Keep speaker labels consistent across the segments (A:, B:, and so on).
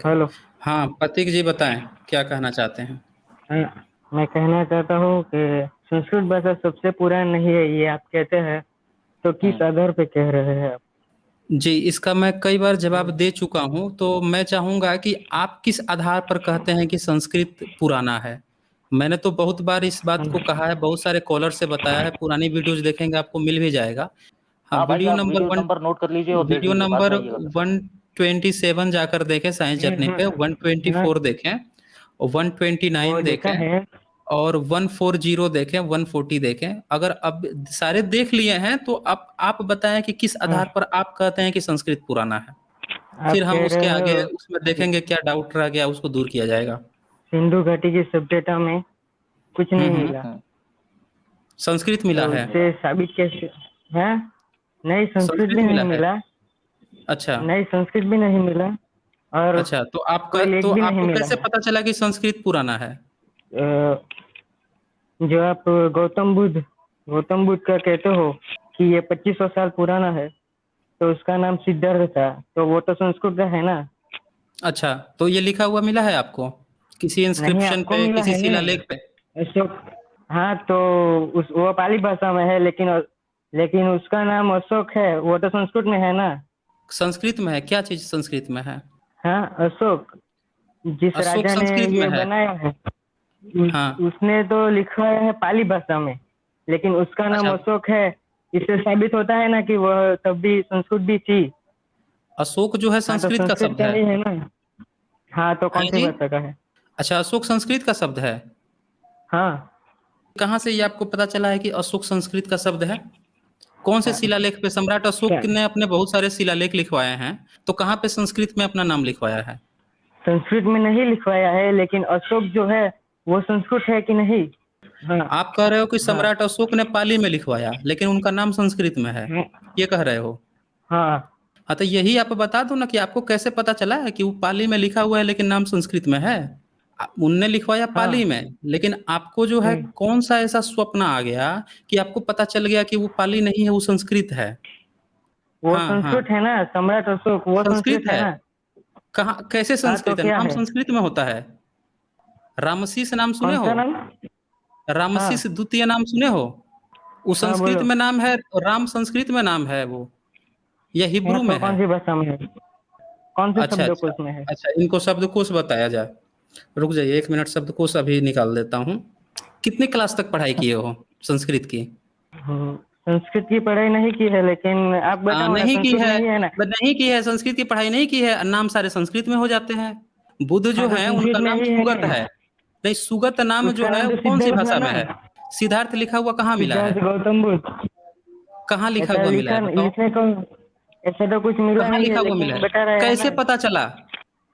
A: Hello.
B: हाँ, प्रतीक जी बताएँ, क्या कहना चाहते हैं?
A: मैं कहना चाहता हूँ कि संस्कृत भाषा सबसे पुरानी नहीं है, ये आप कहते हैं, तो किस
B: हुँ।
A: आधार पे कह रहे हैं आप?
B: जी, इसका मैं कई बार जवाब दे चुका हूँ, तो मैं चाहूँगा कि आप किस आधार पर कहते हैं कि संस्कृत पुराना है? मैंने तो बहुत बार इस बात को कहा है, बहुत सारे कॉलर से बताया है, पुरानी वीडियोज़ देखेंगे आपको मिल भी जाएगा। हाँ,
C: हाँ भाई, आप वीडियो नंबर नोट कर लीजिए और देख
B: वीडियो
C: लीजिए, बाद
B: नंबर
C: में ये गलत है।
B: 127 जाकर देखें साइंस जर्नी पे,
A: हाँ,
B: 124 देखें और
A: वो
B: 129
A: देखा
B: देखें
A: है।
B: और 140 देखें, 140 देखें। अगर अब सारे देख लिए हैं तो आप बताएं कि किस
A: हाँ,
B: आधार पर आप कहते हैं कि संस्कृत पुराना है। फिर
A: आप
B: हम
A: कह
B: उसके
A: रहे
B: आगे
A: हो
B: उसमें
A: कि
B: देखेंगे क्या डाउट रह गया उसको दूर किया जाएगा।
A: सिंधु घाटी की सभ्यता में कुछ नहीं
B: हम्म।
A: मिला,
C: हम्म।
B: संस्कृत
A: तो
B: मिला है।
A: उससे साबित कैसे? है? नहीं, संस्कृत
B: संस्कृत
A: भी नहीं
B: मिला है।
A: मिला।
B: अच्छा।
A: नहीं, संस्कृत भी नहीं मिला और
B: अच्छा, तो
A: कोई
B: तो
A: लेख भी नहीं
B: आपको
A: मिला
B: कैसे
A: है।
B: पता चला कि संस्कृत पुराना है?
A: जो आप गौतम बुद्ध का कहते हो कि ये 2500 साल पुराना है, तो उसका नाम सिद्धार्थ था, तो वो तो संस्कृत का है ना?
B: अच्छा, तो ये लिखा हुआ मिला है आपको किसी
A: नहीं,
B: इंस्क्रिप्शन
A: आपको
B: पे,
A: मिला
B: किसी
A: है ना?
B: शिलालेख पे?
A: अशोक। हाँ, तो उस वो पाली भाषा में है, लेकिन उसका नाम अशोक है, वो तो संस्कृत में है ना?
B: संस्कृत में है? क्या चीज संस्कृत में है?
A: हाँ, अशोक, जिस
B: अशोक
A: राजा ने
B: संस्कृत में
A: ये
B: है।
A: बनाया है,
B: हाँ।
A: उसने तो लिखवाया है पाली भाषा में, लेकिन उसका नाम
B: अच्छा,
A: अशोक है। इससे साबित होता है ना कि वह तब भी संस्कृत भी थी।
B: अशोक जो है
A: हाँ, तो
B: संस्कृत का
A: संस्कृत
B: शब्द
A: का
B: है।
A: ही है ना? हाँ, तो
B: है
A: कौन सी
B: जी।
A: भाषा का है?
B: अच्छा, अशोक संस्कृत का शब्द है।
A: हाँ।
B: कहाँ से ये आपको पता चला है कि अशोक संस्कृत का शब्द है? कौन से
A: हाँ,
B: शिलालेख पे? सम्राट
A: क्या?
B: अशोक ने अपने बहुत सारे शिलालेख लिखवाए हैं, तो कहाँ पे संस्कृत में अपना नाम लिखवाया है?
A: संस्कृत में नहीं लिखवाया है, लेकिन अशोक जो है वो संस्कृत है कि नहीं? हाँ।
B: आप कह रहे हो कि
A: हाँ।
B: सम्राट अशोक ने पाली में लिखवाया, लेकिन उनका नाम संस्कृत में है,
A: हाँ।
B: ये कह रहे हो?
A: हाँ।
B: हाँ, तो यही आप बता दो ना कि आपको कैसे पता चला है कि वो पाली में लिखा हुआ है लेकिन नाम संस्कृत में है। उनने लिखवाया पाली
A: हाँ।
B: में, लेकिन आपको जो है
A: हम्म,
B: कौन सा ऐसा स्वप्न आ गया कि आपको पता चल गया कि वो पाली नहीं है, वो संस्कृत है?
A: वो
B: हाँ हाँ,
A: संस्कृत है ना, सम्राट अशोक वो
B: संस्कृत
A: संस्कृत है
B: है।
A: ना?
B: कहाँ कैसे
A: हाँ, तो
B: संस्कृत है?
A: क्या
B: नाम
A: है?
B: संस्कृत में होता है। रामसीस नाम सुने
A: कौन
B: हो?
A: सा नाम?
B: रामसीस
A: हाँ।
B: द्वितीय नाम सुने हो? वो
A: हाँ,
B: संस्कृत
A: बोलो।
B: में नाम है, राम संस्कृत में नाम है वो, या
A: हाँ,
B: हिब्रू
A: तो
B: में है?
A: कौन सी भाषा में है? कौन से
B: अच्छा अच्छा।
A: शब्दकोश में है?
B: अच्छा, इनको शब्दकोश बताया जाए। रुक जाइए 1 मिनट, शब्दकोश अभी निकाल देता हूँ। कितनी क्लास तक पढ़ाई किए हो संस्कृत की?
A: संस्कृत की पढ़ाई नहीं की है, लेकिन आप बताओ ना,
B: नहीं की
A: संस्कृत
B: है।
A: में ही है ना?
B: नहीं की है, संस्कृत की पढ़ाई नहीं की है, नाम सारे संस्कृत में हो जाते हैं। बुद्ध
A: हाँ,
B: जो
A: तो
B: है
A: संस्कृत
B: उनका
A: में
B: नाम
A: ही है
B: सुगत
A: ना?
B: है। नहीं, सुगत नाम जो
A: उसका
B: है
A: नाम
B: वो
A: तो
B: कौन सी
A: सिद्धार्थ है
B: भाषा
A: ना?
B: में है? सिद्धार्थ लिखा हुआ कहाँ मिला है?
A: सिद्धार्थ गौतम बुद्ध।
B: कहाँ लिखा
A: ऐसा
B: हुआ मिला है
A: लिखा
B: बताओ?
A: लिखने को ऐसा तो कुछ मिला
B: कहाँ
A: नहीं है,
B: लिखा हुआ मिला
A: लेकिन
B: है?
A: बता रहे हैं
B: कैसे
A: ना।
B: पता चला?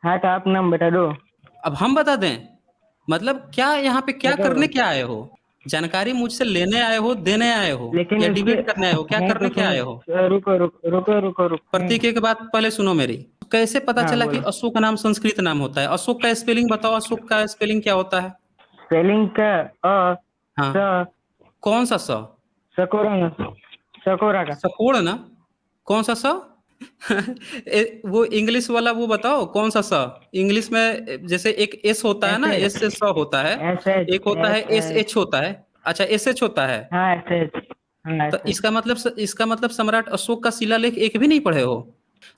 A: हाँ, तो आप नाम बता दो।
B: अब हम बता दें? मतलब क्या यहाँ पे क्या
A: बताओ।
B: करने क्या आए हो? जानकारी मुझसे लेने आए हो, देने आए हो,
A: लेकिन
B: या
A: उसके।
B: डिबेट करने आए हो? क्या
A: हाँ, तो
B: करने क्या
A: सुनो।
B: आए हो?
A: रुको रुको रुको रुको रुको।
B: प्रतीक एक बात पहले सुनो मेरी। कैसे पता
A: हाँ,
B: चला कि
A: बोलो।
B: अशोक नाम संस्कृत नाम होता है? अशोक का स्पेलिंग बताओ, अशोक का स्पेलिंग क्या होता है?
A: स्पेलिंग का अ
B: हाँ।
A: स
B: कौन सा स?
A: सकोरा सकोरा का।
B: सकोड़ ना? कौन सा स? वो इंग्लिश वाला वो बताओ कौन सा स? इंग्लिश में जैसे एक एस होता है
A: एस
B: ना,
A: एच
B: एस से स होता है।
A: एस एच
B: एक होता है
A: एस
B: एस
A: एच।
B: एच होता है। अच्छा, एस एच होता है।
A: हाँ, एस एच। हाँ,
B: तो
A: एस एच।
B: इसका मतलब सम्राट अशोक का शिलालेख एक भी नहीं पढ़े हो?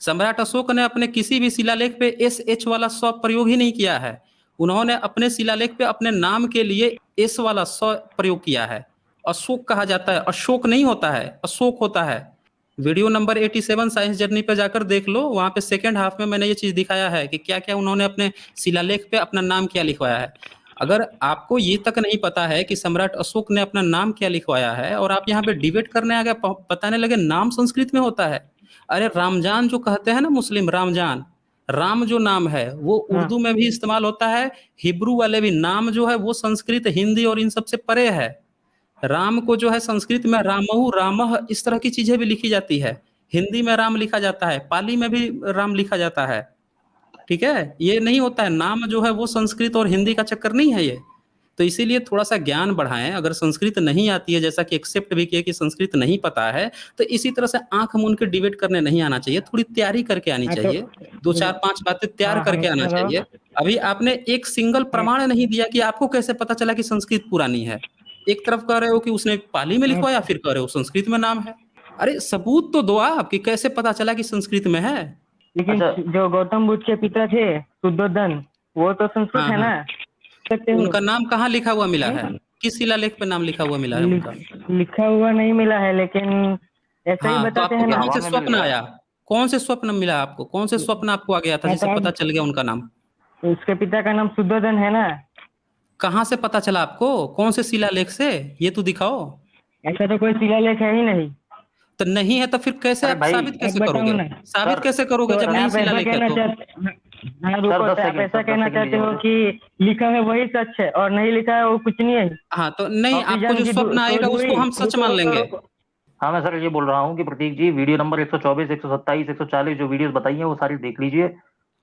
B: सम्राट अशोक ने अपने किसी भी शिलालेख पे एस एच वाला स प्रयोग ही नहीं किया है। उन्होंने अपने शिलालेख पे अपने नाम के लिए एस वाला स प्रयोग किया है। अशोक कहा जाता है, अशोक नहीं होता है, अशोक होता है। वीडियो नंबर 87 साइंस जर्नी पे जाकर देख लो, वहां पे सेकंड हाफ में मैंने ये चीज दिखाया है कि क्या क्या उन्होंने अपने शिलालेख पे अपना नाम क्या लिखवाया है। अगर आपको ये तक नहीं पता है कि सम्राट अशोक ने अपना नाम क्या लिखवाया है और आप यहाँ पे डिबेट करने आ गए, बताने लगे नाम संस्कृत में होता है। अरे रामजान जो कहते हैं ना मुस्लिम, रामजान, राम जो नाम है वो
A: हाँ।
B: उर्दू में भी इस्तेमाल होता है। हिब्रू वाले भी नाम जो है वो संस्कृत, हिंदी और इन सबसे परे है। राम को जो है संस्कृत में रामहु, रामह, इस तरह की चीजें भी लिखी जाती है। हिंदी में राम लिखा जाता है, पाली में भी राम लिखा जाता है। ठीक है, ये नहीं होता है नाम जो है वो संस्कृत और हिंदी का चक्कर नहीं है ये। तो इसीलिए थोड़ा-सा ज्ञान बढ़ाएँ, अगर संस्कृत नहीं आती है, जैसा कि एक्सेप्ट भी किए कि संस्कृत नहीं पता है, तो इसी तरह से आँख मूंद के डिबेट करने नहीं आना चाहिए, थोड़ी तैयारी करके आनी
A: हाँ तो
B: चाहिए, 2, 4, 5 बातें तैयार
A: हाँ
B: करके आना
A: हेलो
B: चाहिए। अभी आपने एक सिंगल प्रमाण नहीं दिया कि आपको कैसे पता चला कि संस्कृत पुरानी है? एक तरफ कह रहे हो कि उसने पाली में लिखवाया, फिर कह रहे हो संस्कृत में नाम है। अरे सबूत तो दो आप कि कैसे पता चला कि संस्कृत में है?
A: लेकिन
C: अच्छा
A: जो गौतम बुद्ध के पिता थे शुद्धोधन, वो तो संस्कृत
B: हाँ,
A: है
B: हाँ।
A: ना, सकते हो।
B: उनका नाम कहाँ लिखा हुआ मिला है?
A: नहीं,
B: किस शिलालेख पे नाम लिखा हुआ मिला है उनका?
A: लिखा हुआ नहीं मिला है, लेकिन ऐसा ही
B: हाँ, तो
A: बताते
B: आपको
A: हैं
C: ये
A: ना।
B: कहाँ
C: हवा
B: से
C: में मिल
B: स्वप्न
C: गया।
B: आया? कौन से स्वप्न मिला आपको? कौन से स्वप्न आपको आ गया था
A: हाँ
B: जिससे
A: तो
B: पता चल गया उनका नाम?
A: उसके पिता का नाम शुद्धोधन है ना।
B: कहाँ से पता चला आपको? कौन से शिलालेख से? ये तो दिखाओ।
A: ऐसा तो कोई शिलालेख है ही नहीं।
B: तो नहीं है तो फिर कैसे
C: अरे
B: आप
C: भाई,
B: साबित
A: आप
B: कैसे
A: बताओ
B: करोगे?
A: ना।
B: साबित
C: सर
B: कैसे करोगे
A: तो
B: जब नहीं
A: आप ऐसा
B: शिलालेख है
A: कहना
B: तो?
A: चाहते, हाँ
C: सर
A: रुको,
C: 10
A: तो आप
C: सेकंड,
A: ऐसा
C: सर 10
A: कहना
C: सेकंड
A: चाहते
C: दीजिए
A: हो
C: मुझे।
A: कि लिखा है वही सच है और नहीं लिखा है वो कुछ नहीं है।
B: हाँ, तो नहीं आपको
A: ऑक्सीजन
B: जो
A: की
B: स्वप्न
A: खोज
B: आएगा
A: हुई।
B: उसको हम सच
A: रुको
B: मान
A: रुको
B: लेंगे।
A: रुको।
C: हाँ, मैं सर ये बोल रहा हूँ कि प्रतीक जी, वीडियो नंबर 124, 127, 140 जो वीडियोस बताई हैं वो सारी देख लीजिए।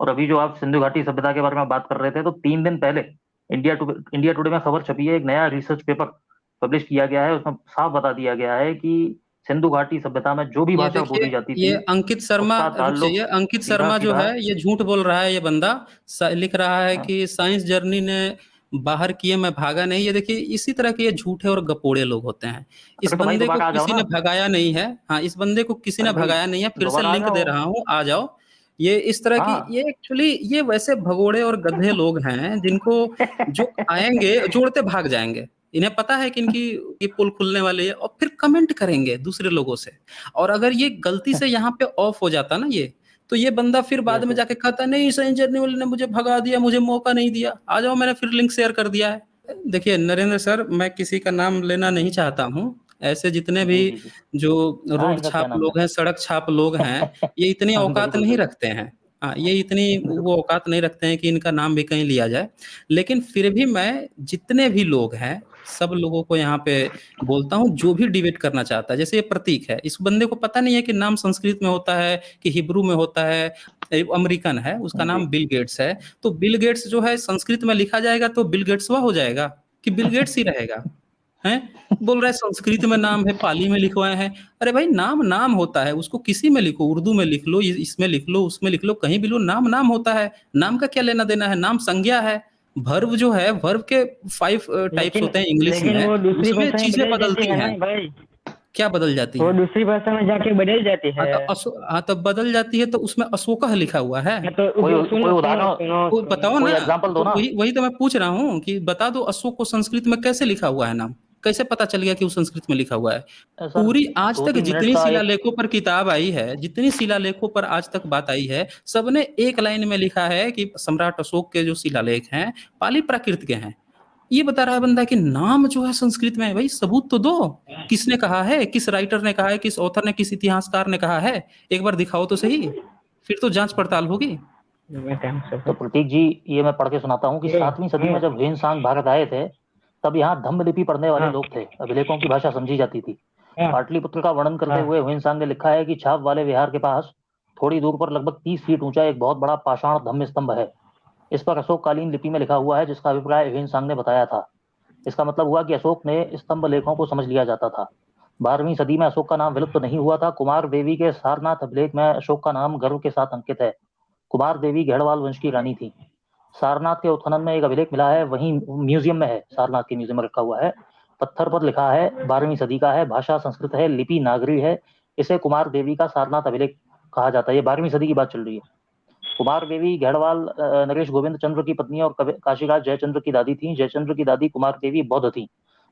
C: और अभी जो आप सिंधु घाटी सभ्यता के बारे में बात कर रहे थे, तो 3 दिन पहले इंडिया टुडे में खबर छपी है, एक नया रिसर्च पेपर पब्लिश किया गया है, उसमें साफ बता दिया गया है कि सिंधु घाटी सभ्यता में जो भी
B: ये
C: भाषा
B: देखिए,
C: बोली जाती
B: ये
C: थी
B: अंकित शर्मा,
C: उसका
B: रुक
C: ताल्लुक
B: जाइए, अंकित
C: सीधा
B: शर्मा जो
C: सीधा।
B: है ये झूठ बोल रहा है, ये बंदा लिख रहा है
C: हाँ,
B: कि साइंस जर्नी ने बाहर किए, मैं भागा नहीं। ये देखिए, इसी तरह के ये झूठे और गपोड़े लोग होते हैं। इस
C: अरे तो भाई
B: बंदे को
C: दोबारा आ जाओ
B: किसी
C: ना।
B: ने भगाया नहीं है। हाँ, इस बंदे को किसी
C: अरे
B: ने
C: भाई
B: भगाया नहीं है, फिर से
C: दोबारा आ
B: लिंक दे
C: जाओ।
B: रहा हूँ, आ जाओ। ये इस तरह की,
C: हाँ।
B: ये एक्चुअली ये वैसे भगोड़े और गधे लोग हैं जिनको जो आएंगे जोड़ते भाग जाएंगे। इन्हें पता है कि इनकी ये पोल खुलने वाली है, और फिर कमेंट करेंगे दूसरे लोगों से। और अगर ये गलती से यहाँ पे ऑफ हो जाता ना ये, तो ये बंदा फिर बाद
C: यस
B: में
C: यस।
B: जाके कहता नहीं साइंस जर्नी वाले ने मुझे भगा दिया, मुझे मौका नहीं दिया। आ जाओ, मैंने फिर लिंक शेयर कर दिया है। देखिए नरेंद्र सर, मैं किसी का नाम लेना नहीं चाहता हूँ। ऐसे जितने भी
C: जी जी जी।
B: जो
C: हाँ,
B: रोड
C: इनका क्या
B: छाप
C: नाम है।
B: लोग हैं, सड़क छाप लोग हैं, ये इतनी औकात
C: बिल्कुल
B: नहीं
C: बिल्कुल।
B: रखते हैं। हाँ, ये इतनी वो औकात नहीं रखते हैं कि इनका नाम भी कहीं लिया जाए। लेकिन फिर भी मैं जितने भी लोग हैं, सब लोगों को यहाँ पे बोलता हूँ, जो भी डिबेट करना चाहता है। जैसे ये प्रतीक है, इस बंदे को पता नहीं है कि नाम संस्कृत में होता है कि हिब्रू में होता है। अमेरिकन है, उसका
C: जी।
B: नाम बिल गेट्स है। तो बिल गेट्स जो है संस्कृत में लिखा जाएगा तो बिल गेट्स हुआ हो जाएगा कि बिल गेट्स ही रहेगा? हैं? बोल रहा है संस्कृत में नाम है, पाली में लिखवाए हैं। अरे भाई, नाम नाम होता है, उसको किसी में लिखो, उर्दू में लिख लो, इसमें लिख लो, उसमें लिख लो, कहीं भी लो, नाम नाम होता है। नाम का क्या लेना देना है? नाम संज्ञा है। वर्ब जो है, वर्ब के 5 टाइप्स
A: लेकिन
B: होते हैं इंग्लिश
A: लेकिन
B: में,
A: वो दूसरी
B: उसमें
A: भाषा में
B: चीजें
A: बदल जाती
B: बदलती
A: है
B: हैं।
A: ना भाई।
B: क्या बदल जाती
A: वो
B: हैं?
A: दूसरी भाषा में जाके बदल जाती
B: हाँ
A: है।
B: तो हाँ तो बदल जाती है, तो उसमें अशोकह लिखा हुआ है।
A: हाँ तो
C: कोई कोई
A: सुनो सुनो
C: उदाहरण,
A: सुनो
B: तो
A: सुनो।
B: बताओ
C: कोई
B: ना।
C: एग्जांपल दो
B: तो
C: ना।
B: वही वही तो मैं पूछ रहा हूँ कि बता दो, अशोक को संस्कृत में कैसे लिखा हुआ है नाम? कैसे पता चल गया कि वो संस्कृत में लिखा हुआ है?
C: सर
B: पूरी आज
C: दो
B: तक
C: तीन मिनट
B: जितनी
C: का एक।
B: शिलालेखों पर किताब आई है, जितनी शिलालेखों पर आज तक बात आई है, सबने एक लाइन में लिखा है कि सम्राट अशोक के जो शिलालेख हैं, पाली प्राकृत के हैं। ये बता रहा है बंदा कि नाम जो है संस्कृत में है। भाई सबूत तो दो। किसने कहा है? किस राइटर ने कहा है? किस ऑथर ने, किस इतिहासकार ने कहा है? एक बार दिखाओ तो सही, फिर तो जांच पड़ताल होगी।
C: तो प्रतीक जी, ये मैं पढ़ के सुनाता हूँ कि 7वीं सदी में जब ह्वेन भारत आए थे, तब यहाँ धम्म लिपि पढ़ने वाले
A: हाँ
C: लोग थे, अभिलेखों की भाषा समझी जाती थी।
A: हाँ
C: पाटलिपुत्र का वर्णन करते
A: हाँ।
C: हुए ह्वेन ने लिखा है कि छाप वाले विहार के पास थोड़ी दूर पर लगभग 30 फीट ऊंचा एक बहुत बड़ा पाषाण धम्म स्तंभ है। इस पर अशोककालीन लिपि में लिखा हुआ है, जिसका अभिप्राय ह्वेन ने बताया था। इसका मतलब हुआ कि अशोक ने स्तंभ लेखों को समझ लिया जाता था। 12वीं सदी में अशोक का नाम विलुप्त नहीं हुआ था। कुमार देवी के सारनाथ अभिलेख में अशोक का नाम गर्व के साथ अंकित है। कुमार देवी घेड़वाल वंश की रानी थी। सारनाथ के उत्खनन में एक अभिलेख मिला है, वहीं म्यूजियम में है, सारनाथ के म्यूजियम में रखा हुआ है। पत्थर पर लिखा है, 12वीं सदी का है, भाषा संस्कृत है, लिपि नागरी है। इसे कुमार देवी का सारनाथ अभिलेख कहा जाता है। ये 12वीं सदी की बात चल रही है। कुमार देवी घेड़वाल नरेश गोविंद चंद्र की पत्नी और काशीराज जयचंद्र की दादी थी। जयचंद्र की दादी कुमार देवी बौद्ध थी।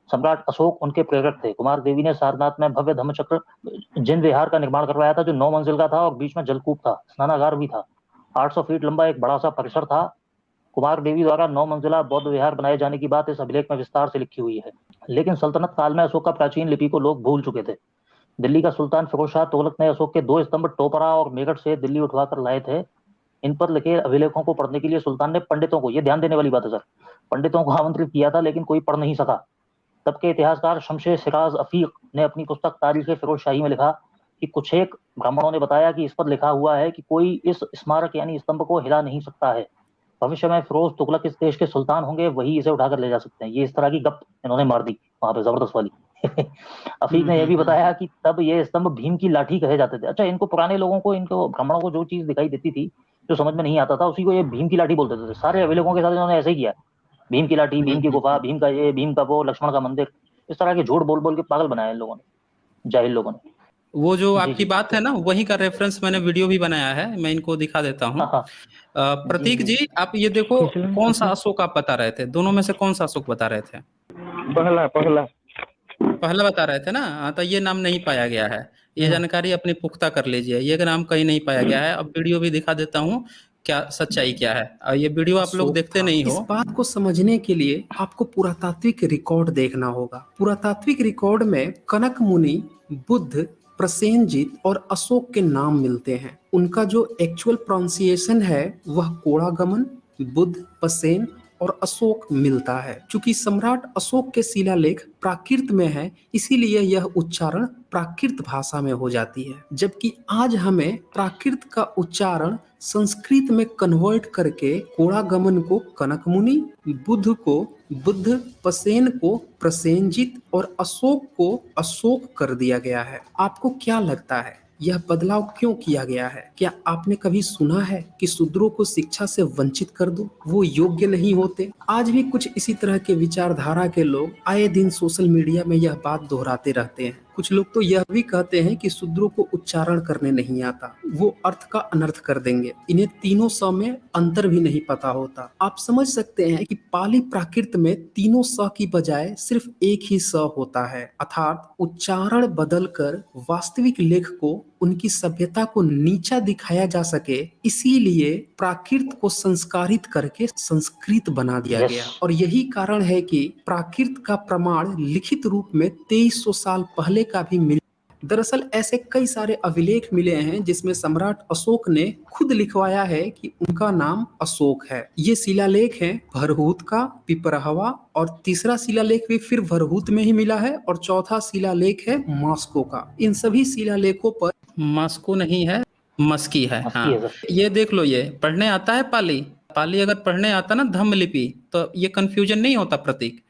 C: सम्राट अशोक उनके प्रेरक थे। कुमार देवी ने सारनाथ में भव्य धम्मचक्र जिन विहार का निर्माण करवाया था, जो 9 मंजिल का था और बीच में जलकूप था, स्नानागार भी था। 800 फीट लंबा एक बड़ा सा परिसर था। कुमार देवी द्वारा 9 मंजिला बौद्ध विहार बनाए जाने की बात इस अभिलेख में विस्तार से लिखी हुई है। लेकिन सल्तनत काल में अशोक का प्राचीन लिपि को लोग भूल चुके थे। दिल्ली का सुल्तान फिरोज शाह तुगलक ने अशोक के 2 स्तंभ टोपरा और मेरठ से दिल्ली उठवाकर लाए थे। इन पर लिखे अभिलेखों को पढ़ने के लिए सुल्तान ने पंडितों को, ये ध्यान देने वाली बात है सर, पंडितों को आमंत्रित किया था, लेकिन कोई पढ़ नहीं सका। तब के इतिहासकार शमशे सिराज अफीक ने अपनी पुस्तक तारीख फिरोज शाही में लिखा कि कुछ एक ब्राह्मणों ने बताया कि इस पर लिखा हुआ है कि कोई इस स्मारक यानी स्तंभ को हिला नहीं सकता है। भविष्य में फिरोज तुगलक इस देश के सुल्तान होंगे, वही इसे उठाकर ले जा सकते हैं। ये इस तरह की गप इन्होंने मार दी वहां पे, जबरदस्त वाली। अफीक ने यह भी बताया कि तब ये स्तंभ भीम की लाठी कहे जाते थे। अच्छा, इनको पुराने लोगों को, इनको ब्राह्मणों को जो चीज दिखाई देती थी, जो समझ में नहीं आता था, उसी को ये भीम की लाठी बोल देते थे। सारे अभिलेखों के साथ इन्होंने ऐसे ही किया। भीम की लाठी, भीम की गुफा, भीम का ये, भीम का वो, लक्ष्मण का मंदिर, इस तरह के झूठ बोल बोल के पागल बनाया इन लोगों ने, जाहिल लोगों ने।
B: वो जो
C: जी
B: आपकी
C: जी
B: बात है ना, वही का रेफरेंस मैंने वीडियो भी बनाया है, मैं इनको दिखा देता हूँ।
C: हाँ हाँ। जी
B: प्रतीक
C: जी।
B: जी, आप ये देखो,
A: किसने
B: कौन सा
A: किसने
B: अशोक आप बता रहे थे? दोनों में से कौन सा अशोक बता रहे थे?
A: पहला पहला।
B: पहला बता रहे थे ना? हाँ, तो ये नाम नहीं पाया गया है। ये
A: हम्म,
B: जानकारी अपनी पुख्ता कर लीजिए, ये नाम कहीं नहीं पाया गया है। अब वीडियो भी दिखा देता हूँ, क्या सच्चाई क्या है। और ये वीडियो आप लोग
D: अशोक
B: देखते
D: था।
B: नहीं
D: इस
B: हो।
D: बात को समझने के लिए आपको पुरातात्विक रिकॉर्ड देखना होगा। पुरातात्विक रिकॉर्ड में कनक मुनि, बुद्ध, प्रसेनजीत और अशोक के नाम मिलते हैं। उनका जो एक्चुअल प्रोनाउंसिएशन है वह कोड़ागमन, बुद्ध, पसेन और अशोक मिलता है। चूंकि सम्राट अशोक के शिलालेख प्राकृत में है, इसीलिए यह उच्चारण प्राकृत भाषा में हो जाती है। जबकि आज हमें प्राकृत का उच्चारण संस्कृत में कन्वर्ट करके कोड़ागमन को कनक मुनि, बुद्ध को बुद्ध, पसेन को प्रसेनजित और अशोक को अशोक कर दिया गया है। आपको क्या लगता है यह बदलाव क्यों किया गया है? क्या आपने कभी सुना है कि शूद्रों को शिक्षा से वंचित कर दो, वो योग्य नहीं होते? आज भी कुछ इसी तरह के विचारधारा के लोग आए दिन सोशल मीडिया में यह बात दोहराते रहते हैं। कुछ लोग तो यह भी कहते हैं कि शूद्रों को उच्चारण करने नहीं आता, वो अर्थ का अनर्थ कर देंगे। इन्हें तीनों स में अंतर भी नहीं पता होता। आप समझ सकते हैं कि पाली प्राकृत में तीनों स की बजाय सिर्फ एक ही स होता है, अर्थात उच्चारण बदलकर वास्तविक लेख को, उनकी सभ्यता को नीचा दिखाया जा सके, इसीलिए प्राकृत को संस्कारित करके संस्कृत बना दिया
C: यस।
D: गया। और यही कारण है कि प्राकृत का प्रमाण लिखित रूप में 2300 साल पहले का भी मिल। दरअसल ऐसे कई सारे अभिलेख मिले हैं जिसमें सम्राट अशोक ने खुद लिखवाया है कि उनका नाम अशोक है। ये शिलालेख हैं भरहूत का, पिपरहवा, और तीसरा शिलालेख भी फिर भरहूत में ही मिला है, और चौथा शिलालेख है मॉस्को का। इन सभी शिलालेखों पर
B: मास्को नहीं है, मस्की है।
C: मस्ती है
B: हाँ,
C: सर।
B: ये देख लो, ये पढ़ने आता है पाली। पाली अगर पढ़ने आता ना धम्म लिपि, तो ये कंफ्यूजन नहीं होता प्रतीक।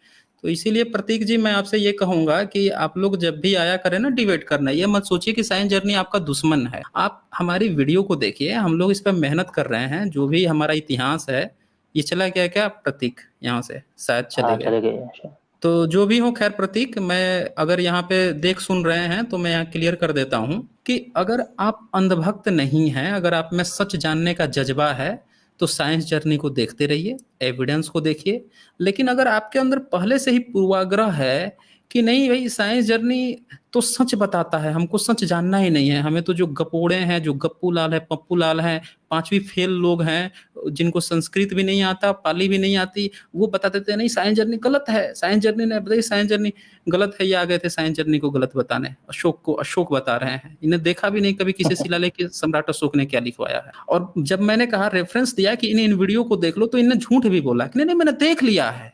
B: तो इसीलिए प्रतीक जी, मैं आपसे ये कहूंगा कि आप लोग जब भी आया करें ना डिबेट करना, ये मत सोचिए कि साइंस जर्नी आपका दुश्मन है। आप हमारी वीडियो को देखिए, हम लोग इस पर मेहनत कर रहे हैं। जो भी हमारा इतिहास है, ये चला गया क्या प्रतीक? यहाँ से शायद चले
C: हाँ
B: गए।
C: चले गए।
B: तो जो भी हो, खैर प्रतीक, मैं अगर यहाँ पे देख सुन रहे हैं तो मैं यहाँ क्लियर कर देता हूँ कि अगर आप अंधभक्त नहीं हैं, अगर आप में सच जानने का जज्बा है, तो साइंस जर्नी को देखते रहिए, एविडेंस को देखिए। लेकिन अगर आपके अंदर पहले से ही पूर्वाग्रह है कि नहीं भाई, साइंस जर्नी तो सच बताता है, हमको सच जानना ही नहीं है, हमें तो जो गपोड़े हैं, जो गप्पू लाल है, पप्पू लाल हैं, 5वीं फेल लोग हैं, जिनको संस्कृत भी नहीं आता, पाली भी नहीं आती, वो बता देते हैं नहीं साइंस जर्नी गलत है, साइंस जर्नी ने बताई, साइंस जर्नी गलत है। ये आ गए थे साइंस जर्नी को गलत बताने, अशोक को अशोक बता रहे हैं। इन्हें देखा भी नहीं कभी किसी शिलालेख के सम्राट अशोक ने क्या लिखवाया है। और जब मैंने कहा, रेफरेंस दिया कि इन वीडियो को देख लो, तो इन्हें झूठ भी बोला कि नहीं नहीं मैंने देख लिया है,